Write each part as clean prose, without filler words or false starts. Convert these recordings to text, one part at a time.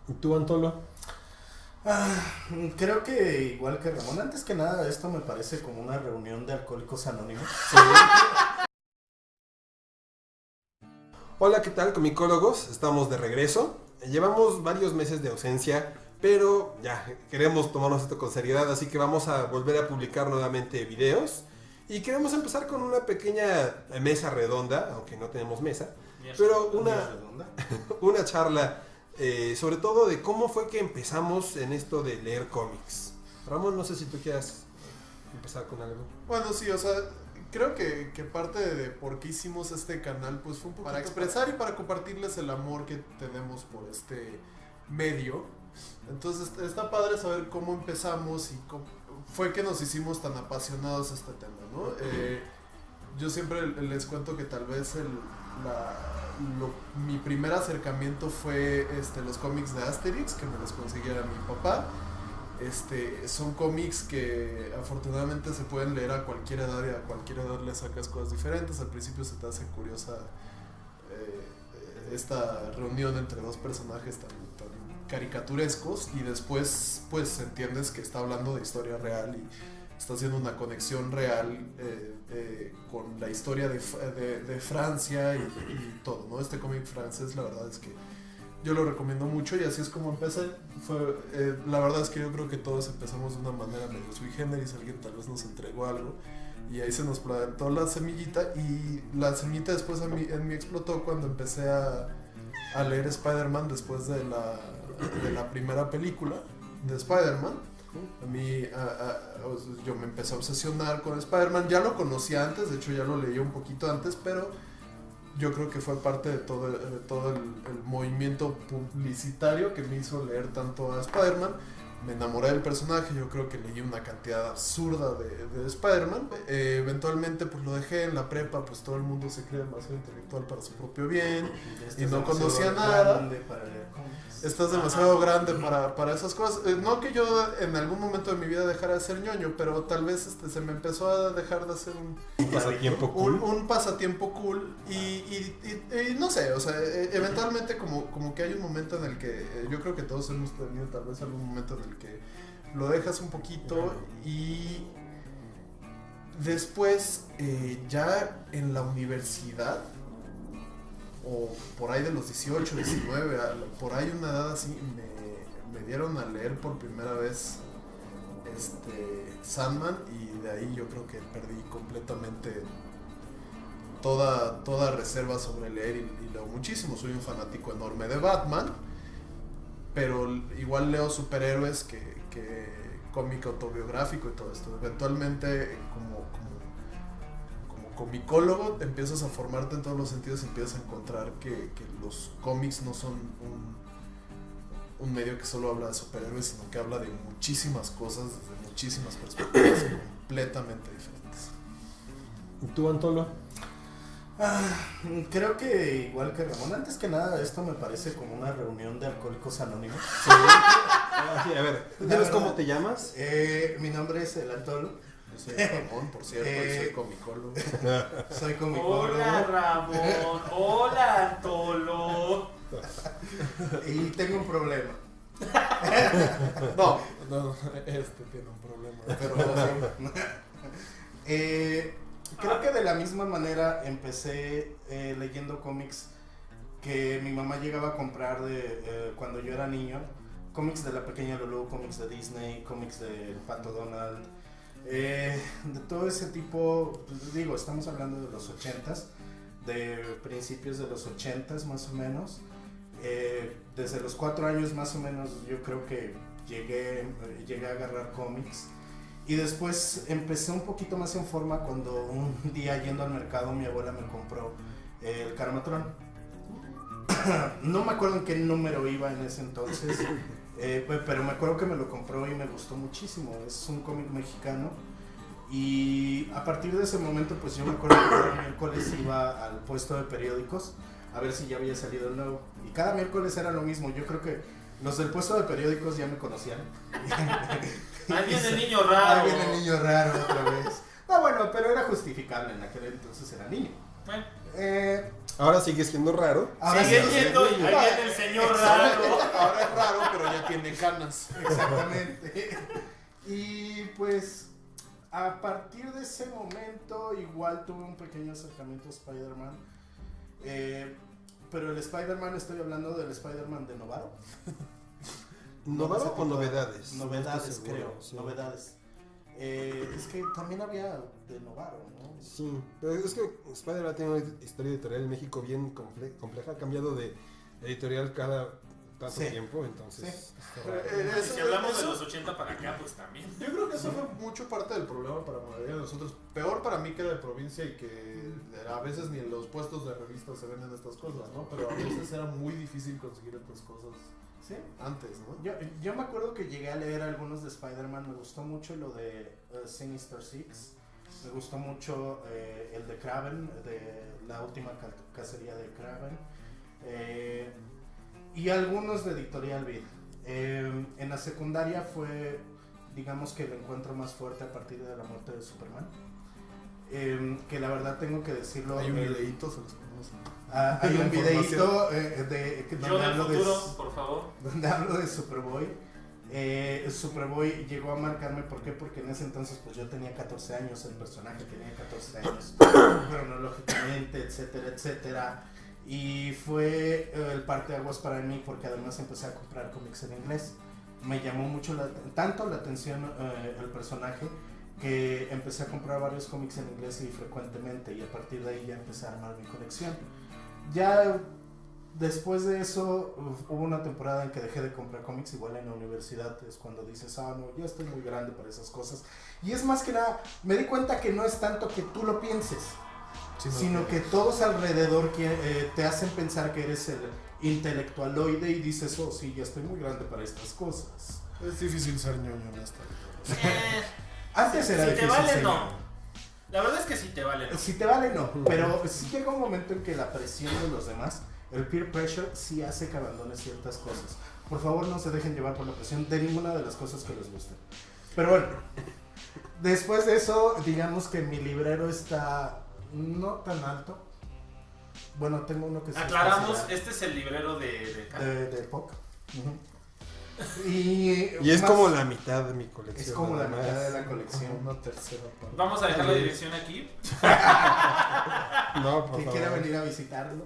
¿Y tú, Antolo? Ah, Creo que igual que Ramón, antes que nada esto me parece como una reunión de alcohólicos anónimos. Sí. Hola, ¿qué tal, comicólogos? Estamos de regreso. Llevamos varios meses de ausencia, pero ya queremos tomarnos esto con seriedad, así que vamos a volver a publicar nuevamente videos. Y queremos empezar con una pequeña mesa redonda, aunque no tenemos mesa, pero una charla sobre todo de cómo fue que empezamos en esto de leer cómics. Ramón, no sé si tú quieras empezar con algo. Bueno, sí, o sea, creo que parte de por qué hicimos este canal pues fue un poco para expresar y para compartirles el amor que tenemos por este medio. Entonces está padre saber cómo empezamos y cómo fue que nos hicimos tan apasionados a este tema, ¿no? Yo siempre les cuento que tal vez mi primer acercamiento fue los cómics de Asterix, que me los conseguía mi papá. Son cómics que afortunadamente se pueden leer a cualquier edad y a cualquier edad le sacas cosas diferentes. Al principio se te hace curiosa esta reunión entre dos personajes tan caricaturescos y después pues entiendes que está hablando de historia real y está haciendo una conexión real con la historia de Francia y todo, ¿no? Este cómic francés, la verdad es que yo lo recomiendo mucho y así es como empecé. La verdad es que yo creo que todos empezamos de una manera medio sui generis, alguien tal vez nos entregó algo y ahí se nos plantó la semillita y la semillita después en mí explotó cuando empecé a leer Spider-Man después de la primera película de Spider-Man. A mí, yo me empecé a obsesionar con Spider-Man, ya lo conocía antes, de hecho ya lo leí un poquito antes, pero yo creo que fue parte de todo el movimiento publicitario que me hizo leer tanto a Spider-Man. Me enamoré del personaje, yo creo que leí una cantidad absurda de Spider-Man. Eventualmente pues lo dejé en la prepa, pues todo el mundo se cree demasiado intelectual para su propio bien y no conocía nada. Estás demasiado grande para esas cosas. No que yo en algún momento de mi vida dejara de ser ñoño, pero tal vez se me empezó a dejar de hacer un pasatiempo cool. Un pasatiempo cool y no sé, o sea, eventualmente como que hay un momento en el que yo creo que todos hemos tenido tal vez algún momento en el que lo dejas un poquito y después ya en la universidad o por ahí de los 18, 19, por ahí una edad así, me dieron a leer por primera vez Sandman y de ahí yo creo que perdí completamente toda reserva sobre leer y leo muchísimo. Soy un fanático enorme de Batman, pero igual leo superhéroes que cómic autobiográfico y todo esto. Eventualmente como comicólogo empiezas a formarte en todos los sentidos y empiezas a encontrar que los cómics no son un medio que solo habla de superhéroes, sino que habla de muchísimas cosas desde muchísimas perspectivas completamente diferentes. ¿Y tú, Antolo? Creo que igual que Ramón, antes que nada esto me parece como una reunión de alcohólicos anónimos. Sí. A ver, ¿sabes cómo te llamas? Mi nombre es el Antolo. Yo soy Ramón, por cierto, y soy comicólogo. Soy comicólogo. Hola Ramón, hola Antolo. Y tengo un problema. No, tiene un problema. Pero creo que de la misma manera empecé leyendo cómics que mi mamá llegaba a comprar cuando yo era niño. Cómics de La Pequeña Lulú, cómics de Disney, cómics del Pato Donald. De todo ese tipo, pues digo, estamos hablando de los 80s, de principios de los 80s más o menos. Desde los 4 años más o menos yo creo que llegué a agarrar cómics y después empecé un poquito más en forma cuando un día yendo al mercado mi abuela me compró el Karmatron. No me acuerdo en qué número iba en ese entonces, pero me acuerdo que me lo compró y me gustó muchísimo. Es un cómic mexicano y a partir de ese momento pues yo me acuerdo que cada miércoles iba al puesto de periódicos a ver si ya había salido el nuevo y cada miércoles era lo mismo. Yo creo que los del puesto de periódicos ya me conocían. Ahí viene el niño raro. Ahí viene el niño raro otra vez. No, bueno, pero era justificable, en aquel entonces era niño. Bueno. Ahora sigue siendo raro. Ahora sigue sí, siendo, ahí viene el señor raro. ahora es raro, pero ya tiene canas. Exactamente. Y pues a partir de ese momento igual tuve un pequeño acercamiento a Spider-Man. Pero el Spider-Man, estoy hablando del Spider-Man de Novaro. ¿Novaro o novedades? Novedades, No estoy seguro, creo. sí. Novedades. Es que también había de Novaro, ¿no? Sí, pero es que Spider-Man tiene una historia editorial en México bien compleja, ha cambiado de editorial cada tanto Sí. tiempo, entonces... Sí. está raro. Y si hablamos de los 80 para acá, pues también. Yo creo que eso fue mucho parte del problema para la mayoría de nosotros. Peor para mí que de provincia y que a veces ni en los puestos de revistas se venden estas cosas, ¿no? Pero a veces era muy difícil conseguir estas cosas Sí. antes, ¿no? Yo me acuerdo que llegué a leer algunos de Spider-Man. Me gustó mucho lo de Sinister Six. Me gustó mucho el de Kraven, de la última cacería de Kraven. Y algunos de Editorial Vid. En la secundaria fue, digamos que el encuentro más fuerte a partir de la muerte de Superman. Que la verdad tengo que decirlo. Hay un videíto, se los ponemos. Hay un videíto Yo donde del hablo de... futuro, por favor. donde hablo de Superboy. Superboy llegó a marcarme, ¿por qué? Porque en ese entonces pues yo tenía 14 años, el personaje tenía 14 años, cronológicamente, etcétera, etcétera. Y fue el parteaguas para mí porque además empecé a comprar cómics en inglés. Me llamó mucho tanto la atención el personaje que empecé a comprar varios cómics en inglés y frecuentemente, y a partir de ahí ya empecé a armar mi colección. Ya después de eso hubo una temporada en que dejé de comprar cómics, igual en la universidad es cuando dices, no, ya estoy muy grande para esas cosas. Y es más que nada, me di cuenta que no es tanto que tú lo pienses, sino que todos alrededor te hacen pensar que eres el intelectualoide y dices, oh sí, ya estoy muy grande para estas cosas. Es difícil ser ñoño en esta vida. Antes era Si te difícil vale, ser no. ñoño. La verdad es que si te vale, no. Si te vale, no. Pero sí llega un momento en que la presión de los demás, el peer pressure, sí hace que abandones ciertas cosas. Por favor, no se dejen llevar por la presión de ninguna de las cosas que les gusten. Pero bueno, después de eso, digamos que mi librero está no tan alto. Bueno, tengo uno que se Aclaramos, este es el librero de de POC. Y es más- como la mitad de mi colección. es como la además. mitad de la colección. Una tercera parte. Vamos a dejar la dirección aquí. No, por Que favor. quiera venir a visitarlo.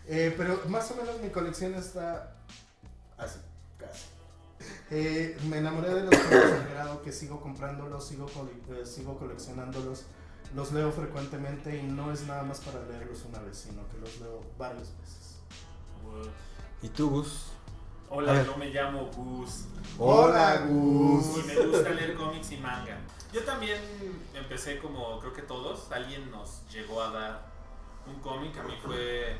Pero más o menos mi colección está así, casi. Me enamoré de los cómics al grado que sigo comprándolos, sigo coleccionándolos, los leo frecuentemente y no es nada más para leerlos una vez, sino que los leo varias veces. ¿Y tú, Gus? A Hola, ver. yo me llamo Gus Hola, y me gusta leer cómics y manga. Yo también empecé como creo que todos, alguien nos llegó a dar un cómic, a mí fue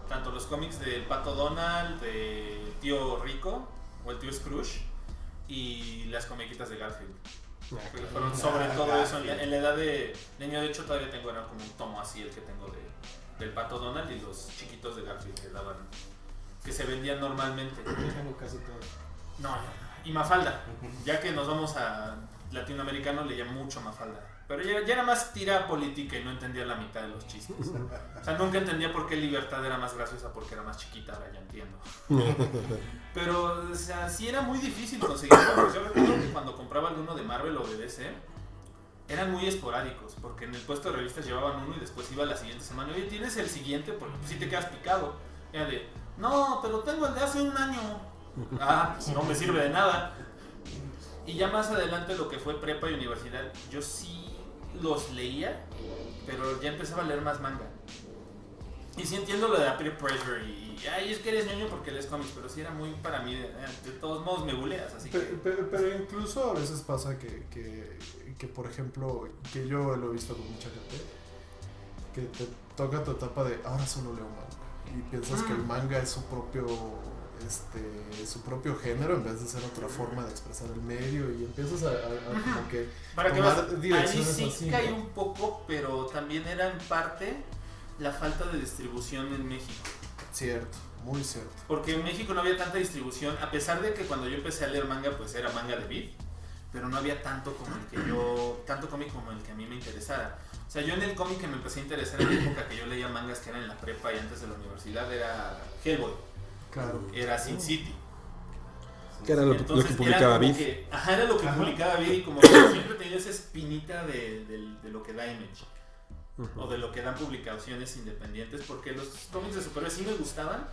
tanto los cómics del Pato Donald, de Tío Rico o el Tío Scrooge y las comiquitas de Garfield. Creo que fueron sobre todo eso en la edad de niño. De hecho todavía tengo, era como un tomo así el que tengo del Pato Donald y los chiquitos de Garfield que se vendían normalmente. Yo tengo casi todo. No, y Mafalda, ya que nos vamos a latinoamericano leía mucho Mafalda, pero ya era más tira política y no entendía la mitad de los chistes. O sea, nunca entendía por qué Libertad era más graciosa porque era más chiquita, ahora ya entiendo. Pero, o sea, sí era muy difícil conseguir cómics. Yo recuerdo que cuando compraba alguno de Marvel o de DC, eran muy esporádicos, porque en el puesto de revistas llevaban uno y después iba la siguiente semana. Oye, ¿tienes el siguiente? Porque si te quedas picado. Era de, no, pero tengo el de hace un año. Ah, pues no me sirve de nada. Y ya más adelante lo que fue prepa y universidad, yo sí los leía, pero ya empezaba a leer más manga. Y sí entiendo lo de la peer pressure y ay, es que eres ñoño porque lees cómics, pero sí era muy para mí, de todos modos me buleas, así que... Pero incluso a veces pasa que, por ejemplo, que yo lo he visto con mucha gente, que te toca tu etapa de ahora solo leo manga y piensas que el manga es su propio género en vez de ser otra forma de expresar el medio y empiezas a como que Para que tomar veas, ahí direcciones sí así, caí ¿no? un poco, pero también era en parte la falta de distribución en México. Cierto, muy cierto. Porque en México no había tanta distribución, a pesar de que cuando yo empecé a leer manga, pues era manga de Vid, pero no había tanto cómic como el que a mí me interesara. O sea, yo en el cómic que me empecé a interesar en la época que yo leía mangas que eran en la prepa y antes de la universidad era Hellboy, Claro. era Sin City. Que era lo que Entonces, publicaba era como Vid. que- ajá, era lo que publicaba Vid y como que siempre tenía esa espinita de lo que da Image. O de lo que dan publicaciones independientes, porque los cómics de superhéroes sí me gustaban,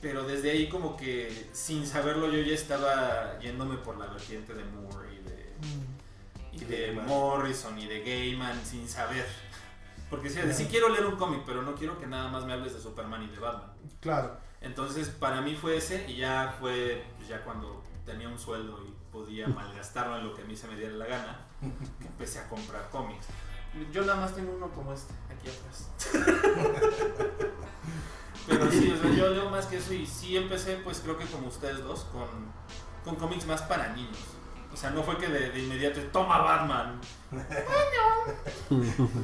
pero desde ahí como que sin saberlo yo ya estaba yéndome por la vertiente de Moore y de Gaiman. Morrison y de Gaiman sin saber. Porque sí quiero leer un cómic, pero no quiero que nada más me hables de Superman y de Batman. Claro. Entonces para mí fue ese y ya fue pues, ya cuando tenía un sueldo y podía malgastarlo en lo que a mí se me diera la gana, que empecé a comprar cómics. Yo nada más tengo uno como este, aquí atrás. Pero sí, o sea, yo leo más que eso y sí empecé, pues creo que como ustedes dos, con cómics más para niños. O sea, no fue que de inmediato, toma Batman.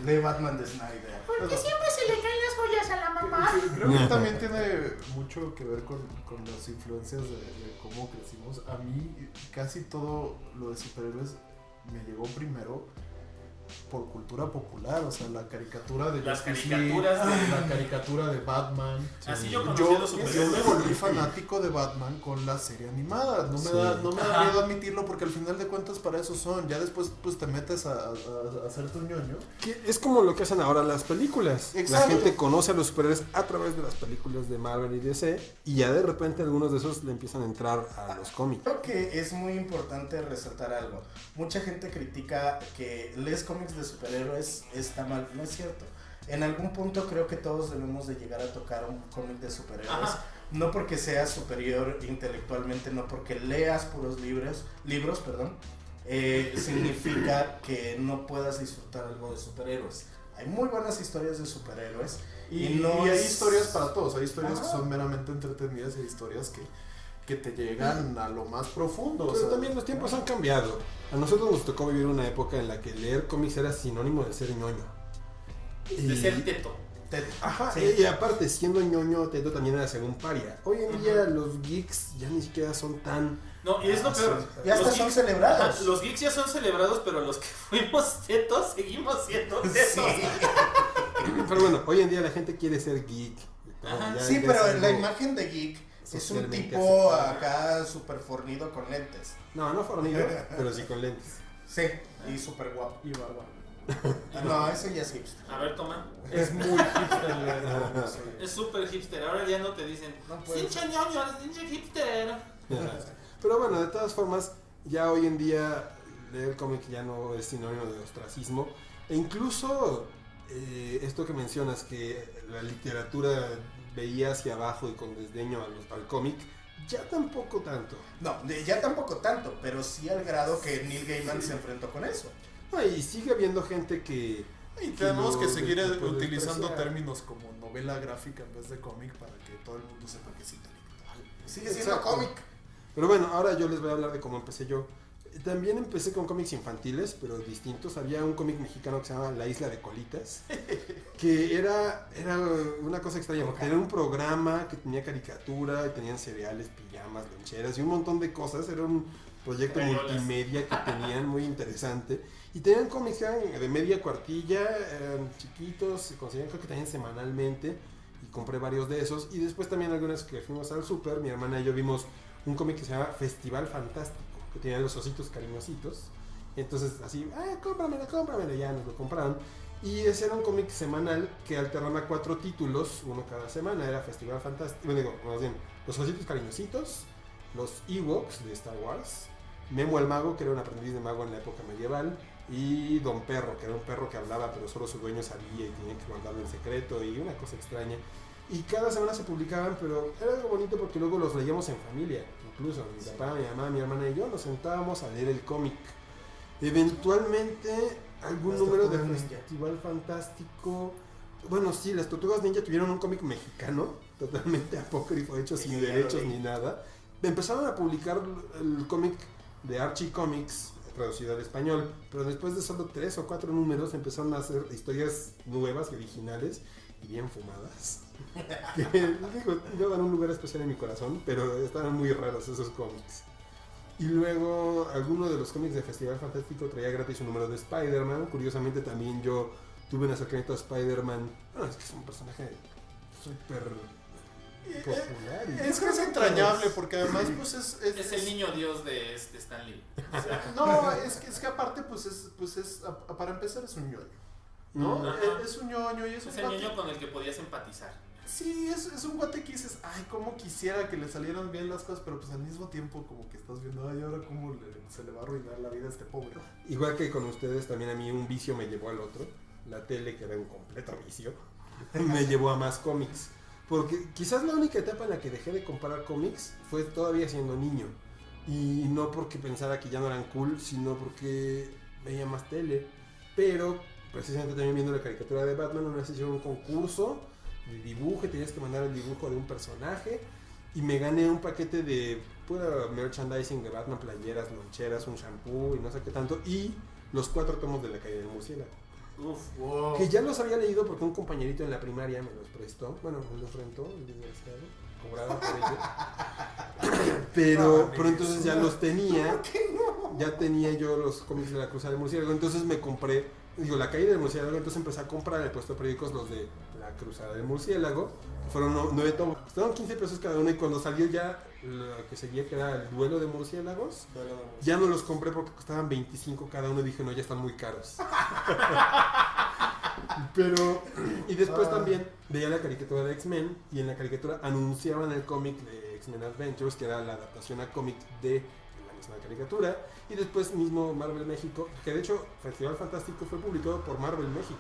Lee Batman de Snyder. Porque siempre se le caen las joyas a la mamá. Creo que también tiene mucho que ver con las influencias de cómo crecimos. A mí casi todo lo de superhéroes me llegó primero por cultura popular, o sea, la caricatura de Las Justice caricaturas League, de- la caricatura de Batman. Así yo conocí Yo, a los yo me superhéroes. volví fanático de Batman con la serie animada. No me da miedo admitirlo porque al final de cuentas para eso son. Ya después pues te metes a hacer tu ñoño. Que es como lo que hacen ahora las películas. Exacto. La gente conoce a los superhéroes a través de las películas de Marvel y DC y ya de repente algunos de esos le empiezan a entrar a los cómics. Creo que es muy importante resaltar algo. Mucha gente critica que lees cómics de superhéroes está mal. No es cierto. En algún punto creo que todos debemos de llegar a tocar un cómic de superhéroes. Ajá. No porque seas superior intelectualmente, no porque leas puros libros, significa que no puedas disfrutar algo de superhéroes. Hay muy buenas historias de superhéroes. Y no hay es- historias para todos. Hay historias que Ajá. son meramente entretenidas y hay historias que te llegan a lo más profundo. o Pero sea, también los tiempos han cambiado. A nosotros nos tocó vivir una época en la que leer cómics era sinónimo de ser ñoño. De ser teto. Ajá, Sí. y aparte, siendo ñoño, teto también era ser un paria. Hoy en día los geeks ya ni siquiera son tan... No, y es lo peor. Ya hasta Los son geeks- celebrados. ajá, los geeks ya son celebrados, pero los que fuimos tetos seguimos siendo tetos. Pero bueno, hoy en día la gente quiere ser geek. Ajá. Ya- Sí, ya pero es algo la imagen de geek es un socialmente tipo aceptable. acá súper fornido con lentes. No, no fornido, pero sí con lentes. Sí, y súper guapo. y barba. No, eso ya es hipster. A ver, toma. Es muy hipster leer cómics. Es súper hipster. Ahora ya no te dicen, No puede pinche ñoño, eres pinche hipster. Pero bueno, de todas formas, ya hoy en día leer cómic ya no es sinónimo de ostracismo. E incluso esto que mencionas, que la literatura veía hacia abajo y con desdeño al cómic, ya tampoco tanto. No, ya tampoco tanto, pero sí al grado que Neil Gaiman se enfrentó con eso. No, y sigue habiendo gente que... Y tenemos lo que seguir puede utilizando despreciar. términos como novela gráfica en vez de cómic para que todo el mundo sepa que es intelectual. Sigue siendo Exacto. cómic. Pero bueno, ahora yo les voy a hablar de cómo empecé yo. También empecé con cómics infantiles, pero distintos. Había un cómic mexicano que se llama La Isla de Colitas, que era una cosa extraña, porque era un programa que tenía caricatura, y tenían cereales, pijamas, loncheras y un montón de cosas. Era un proyecto Crayolas. multimedia que tenían muy interesante. Y tenían cómics que eran de media cuartilla, eran chiquitos, se conseguían creo que también semanalmente. Y compré varios de esos. Y después también algunas que fuimos al súper, mi hermana y yo vimos un cómic que se llama Festival Fantástico, que tenía los ositos cariñositos. Entonces así, cómpramelo, ya nos lo compraron. Y ese era un cómic semanal que alternaba 4 títulos, uno cada semana. Era Festival Fantástico, bueno, digo, más bien, los ositos cariñositos, los Ewoks de Star Wars, Memo el Mago, que era un aprendiz de mago en la época medieval, y Don Perro, que era un perro que hablaba, pero solo su dueño sabía y tenía que guardarlo en secreto, y una cosa extraña. Y cada semana se publicaban, pero era algo bonito porque luego los leíamos en familia, incluso mi papá, mi mamá, mi hermana y yo nos sentábamos a leer el cómic. Eventualmente algún Las número de Tortugas Ninja. Festival Fantástico. Bueno, sí, las Tortugas Ninja tuvieron un cómic mexicano, totalmente apócrifo, hecho sin Sí, ya lo derechos leí. ni nada. Empezaron a publicar el cómic de Archie Comics, traducido al español, pero después de solo 3 o 4 números empezaron a hacer historias nuevas y originales y bien fumadas. Que, digo, llevan un lugar especial en mi corazón, pero estaban muy raros esos cómics. Y luego, alguno de los cómics de Festival Fantástico traía gratis un número de Spider-Man. Curiosamente, también yo tuve un acercamiento a Spider-Man. Bueno, es que es un personaje súper popular. Es que es entrañable porque además pues Es el niño dios de Stan Lee. O sea, No, es que aparte para empezar es un ñoño, ¿no? Ajá. Es un ñoño y es un es el niño con el que podías empatizar. Sí, es un guate que dices, ay, cómo quisiera que le salieran bien las cosas, pero pues al mismo tiempo como que estás viendo, ay, ahora cómo se le va a arruinar la vida a este pobre. Igual que con ustedes, también a mí un vicio me llevó al otro. La tele, que era un completo vicio, me llevó a más cómics. Porque quizás la única etapa en la que dejé de comprar cómics fue todavía siendo niño. Y no porque pensara que ya no eran cool, sino porque veía más tele. Pero precisamente también viendo la caricatura de Batman, una vez hicieron un concurso de dibujo y tenías que mandar el dibujo de un personaje. Y me gané un paquete de pura merchandising de Batman, playeras, loncheras, un shampoo y no sé qué tanto. Y los 4 tomos de La Caída del Murciélago. Uf. Wow. Que ya los había leído porque un compañerito en la primaria me los prestó. Bueno, me los rentó, el desgraciado. Cobraba por ello. Pero entonces ya los tenía. Ya tenía yo los cómics de La Cruzada del Murciélago. Entonces me compré, La Caída del Murciélago. Entonces empecé a comprar en el puesto de periódicos los de La Cruzada del Murciélago. Que fueron 9 tomos. Costaron 15 pesos cada uno. Y cuando salió ya lo que seguía, que era el Duelo de Murciélagos, ya no los compré porque costaban 25 cada uno. Y dije, no, ya están muy caros. Pero, y después también veía la caricatura de X-Men, y en la caricatura anunciaban el cómic de X-Men Adventures, que era la adaptación a cómic de la misma caricatura, y después mismo Marvel México, que de hecho Festival Fantástico fue publicado por Marvel México.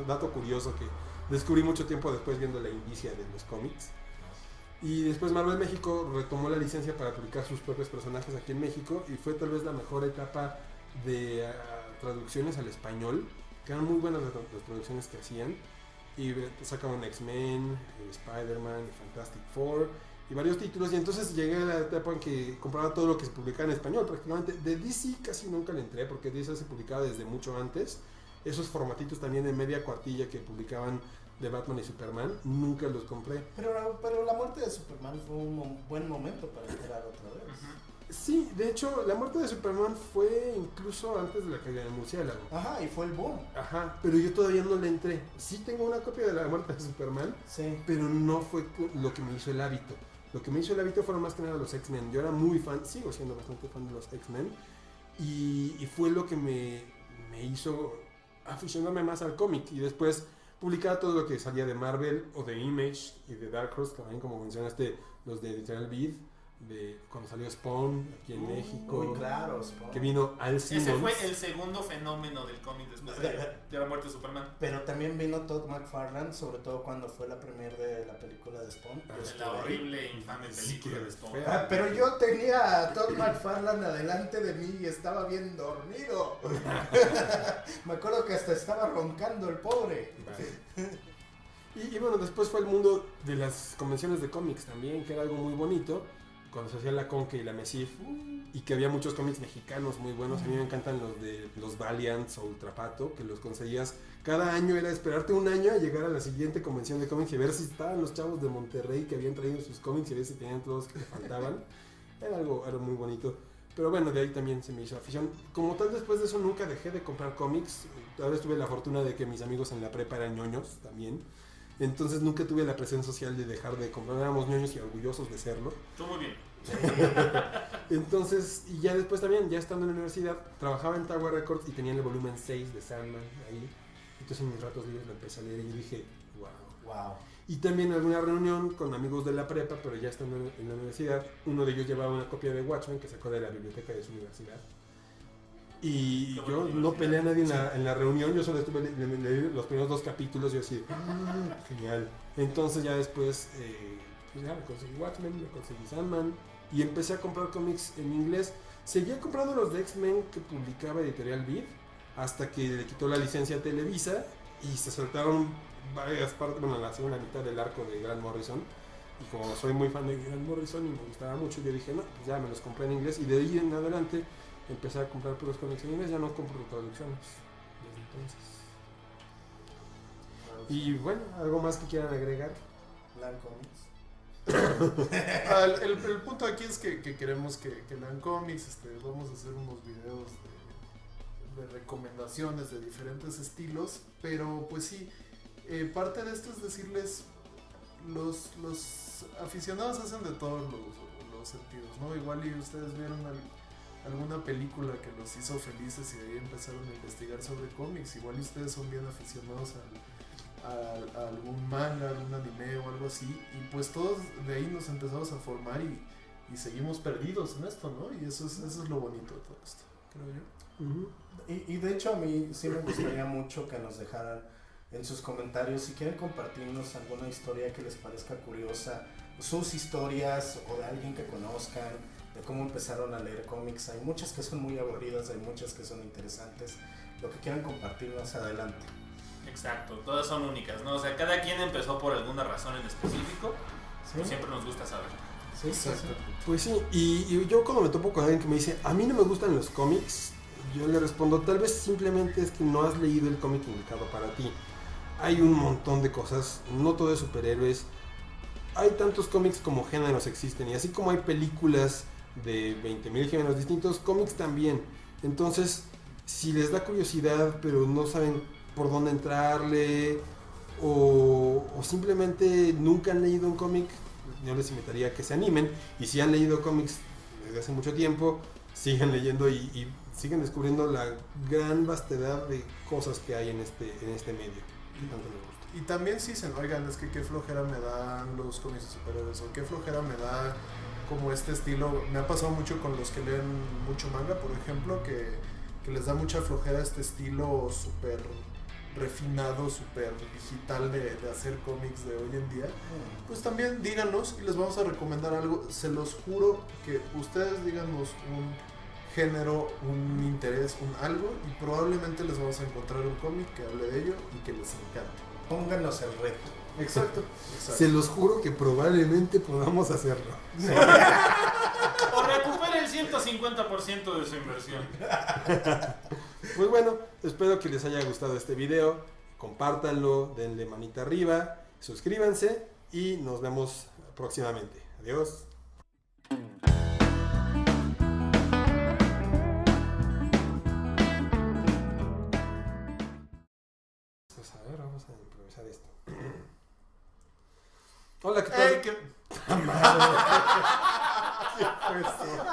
Dato curioso que descubrí mucho tiempo después viendo la indicia de los cómics. Y después Marvel México retomó la licencia para publicar sus propios personajes aquí en México, y fue tal vez la mejor etapa de traducciones al español, que eran muy buenas las traducciones que hacían. Y sacaban X-Men, Spider-Man, Fantastic Four y varios títulos. Y entonces llegué a la etapa en que compraba todo lo que se publicaba en español prácticamente. De DC casi nunca le entré porque DC se publicaba desde mucho antes. Esos formatitos también de media cuartilla que publicaban de Batman y Superman, nunca los compré. Pero la muerte de Superman fue un buen momento para entrar otra vez. Sí, de hecho, la muerte de Superman fue incluso antes de La Caída del Murciélago. Ajá, y fue el boom. Ajá, pero yo todavía no le entré. Sí tengo una copia de la muerte de Superman, Sí. pero no fue lo que me hizo el hábito. Lo que me hizo el hábito fueron más que nada los X-Men. Yo era muy fan, sigo siendo bastante fan de los X-Men, y fue lo que me hizo aficionarme más al cómic. Y después publicaba todo lo que salía de Marvel o de Image y de Dark Horse, también como mencionaste, los de Editorial Beat, de cuando salió Spawn aquí en México. Muy claro, Spawn. Que vino Al Simmons. Ese fue el segundo fenómeno del cómic después de la muerte de Superman. Pero también vino Todd McFarlane, sobre todo cuando fue la premiere de la película de Spawn. Yo estuve La ahí. horrible e infame Sí, película que de Spawn. fea. Pero yo tenía a Todd McFarlane adelante de mí y estaba bien dormido. Me acuerdo que hasta estaba roncando el pobre. Y bueno, después fue el mundo de las convenciones de cómics también, que era algo muy bonito, cuando se hacía la Conque y la Mesif, y que había muchos cómics mexicanos muy buenos. A mí me encantan los de los Valiants o Ultrapato, que los conseguías cada año. Era esperarte un año a llegar a la siguiente convención de cómics y ver si estaban los chavos de Monterrey que habían traído sus cómics y ver si tenían todos los que faltaban. Era algo muy bonito. Pero bueno, de ahí también se me hizo afición. Como tal, después de eso nunca dejé de comprar cómics. Tal vez tuve la fortuna de que mis amigos en la prepa eran ñoños también. Entonces nunca tuve la presión social de dejar de comprar. Éramos ñoños y orgullosos de serlo. Tú muy bien. Entonces, y ya después también, ya estando en la universidad, trabajaba en Tower Records y tenía el volumen 6 de Sandman ahí. Entonces en mis ratos libres lo empecé a leer y yo dije, wow. Wow. Y también en alguna reunión con amigos de la prepa, pero ya estando en la universidad, uno de ellos llevaba una copia de Watchmen que sacó de la biblioteca de su universidad. Y Qué yo buena no universidad. peleé a nadie en la reunión, yo solo estuve leí los primeros 2 capítulos y yo así, genial. Entonces ya después, pues ya me conseguí Watchmen, me conseguí Sandman y empecé a comprar cómics en inglés. Seguía comprando los de X-Men que publicaba Editorial Beat hasta que le quitó la licencia a Televisa y se saltaron varias partes, bueno, la segunda mitad del arco de Grant Morrison. Y como soy muy fan de Grant Morrison y me gustaba mucho, yo dije, no, pues ya me los compré en inglés. Y de ahí en adelante empecé a comprar puros cómics en inglés, ya no compro traducciones desde entonces. Y bueno, ¿algo más que quieran agregar? Land Comics. El punto aquí es que queremos que lean cómics. Vamos a hacer unos videos de recomendaciones de diferentes estilos, pero pues sí, parte de esto es decirles los aficionados hacen de todos los sentidos, ¿no? Igual y ustedes vieron alguna película que los hizo felices y de ahí empezaron a investigar sobre cómics. Igual y ustedes son bien aficionados a algún manga, algún anime o algo así, y pues todos de ahí nos empezamos a formar y seguimos perdidos en esto, ¿no? Y eso es lo bonito de todo esto, creo yo. Y de hecho a mí sí me gustaría mucho que nos dejaran en sus comentarios si quieren compartirnos alguna historia que les parezca curiosa, sus historias o de alguien que conozcan, de cómo empezaron a leer cómics. Hay muchas que son muy aburridas, hay muchas que son interesantes, lo que quieran compartir más adelante. Exacto, todas son únicas, ¿no? O sea, cada quien empezó por alguna razón en específico, pues siempre nos gusta saber. Sí, exacto. Pues sí, y yo cuando me topo con alguien que me dice, a mí no me gustan los cómics, yo le respondo, tal vez simplemente es que no has leído el cómic indicado para ti. Hay un montón de cosas, no todo es superhéroes, hay tantos cómics como géneros existen, y así como hay películas de 20.000 géneros distintos, cómics también. Entonces, si les da curiosidad, pero no saben por dónde entrarle, o simplemente nunca han leído un cómic, yo les invitaría a que se animen, y si han leído cómics desde hace mucho tiempo, sigan leyendo y sigan descubriendo la gran vastedad de cosas que hay en este medio. Tanto me gusta. Y también si dicen, oigan, es que qué flojera me dan los cómics de superhéroes, o qué flojera me da como este estilo. Me ha pasado mucho con los que leen mucho manga, por ejemplo, que les da mucha flojera este estilo súper refinado, súper digital de hacer cómics de hoy en día. Pues también díganos y les vamos a recomendar algo. Se los juro que ustedes díganos un género, un interés, un algo, y probablemente les vamos a encontrar un cómic que hable de ello y que les encante. Pónganos el reto. Exacto. Se los juro que probablemente podamos hacerlo. O recupere el 150% de su inversión. Pues bueno, espero que les haya gustado este video. Compártanlo, denle manita arriba, suscríbanse y nos vemos próximamente. Adiós. Pues a ver, vamos a improvisar esto. Hola, ¿qué tal? ¡Ey, qué! ¡Madre! ¿Qué fue eso?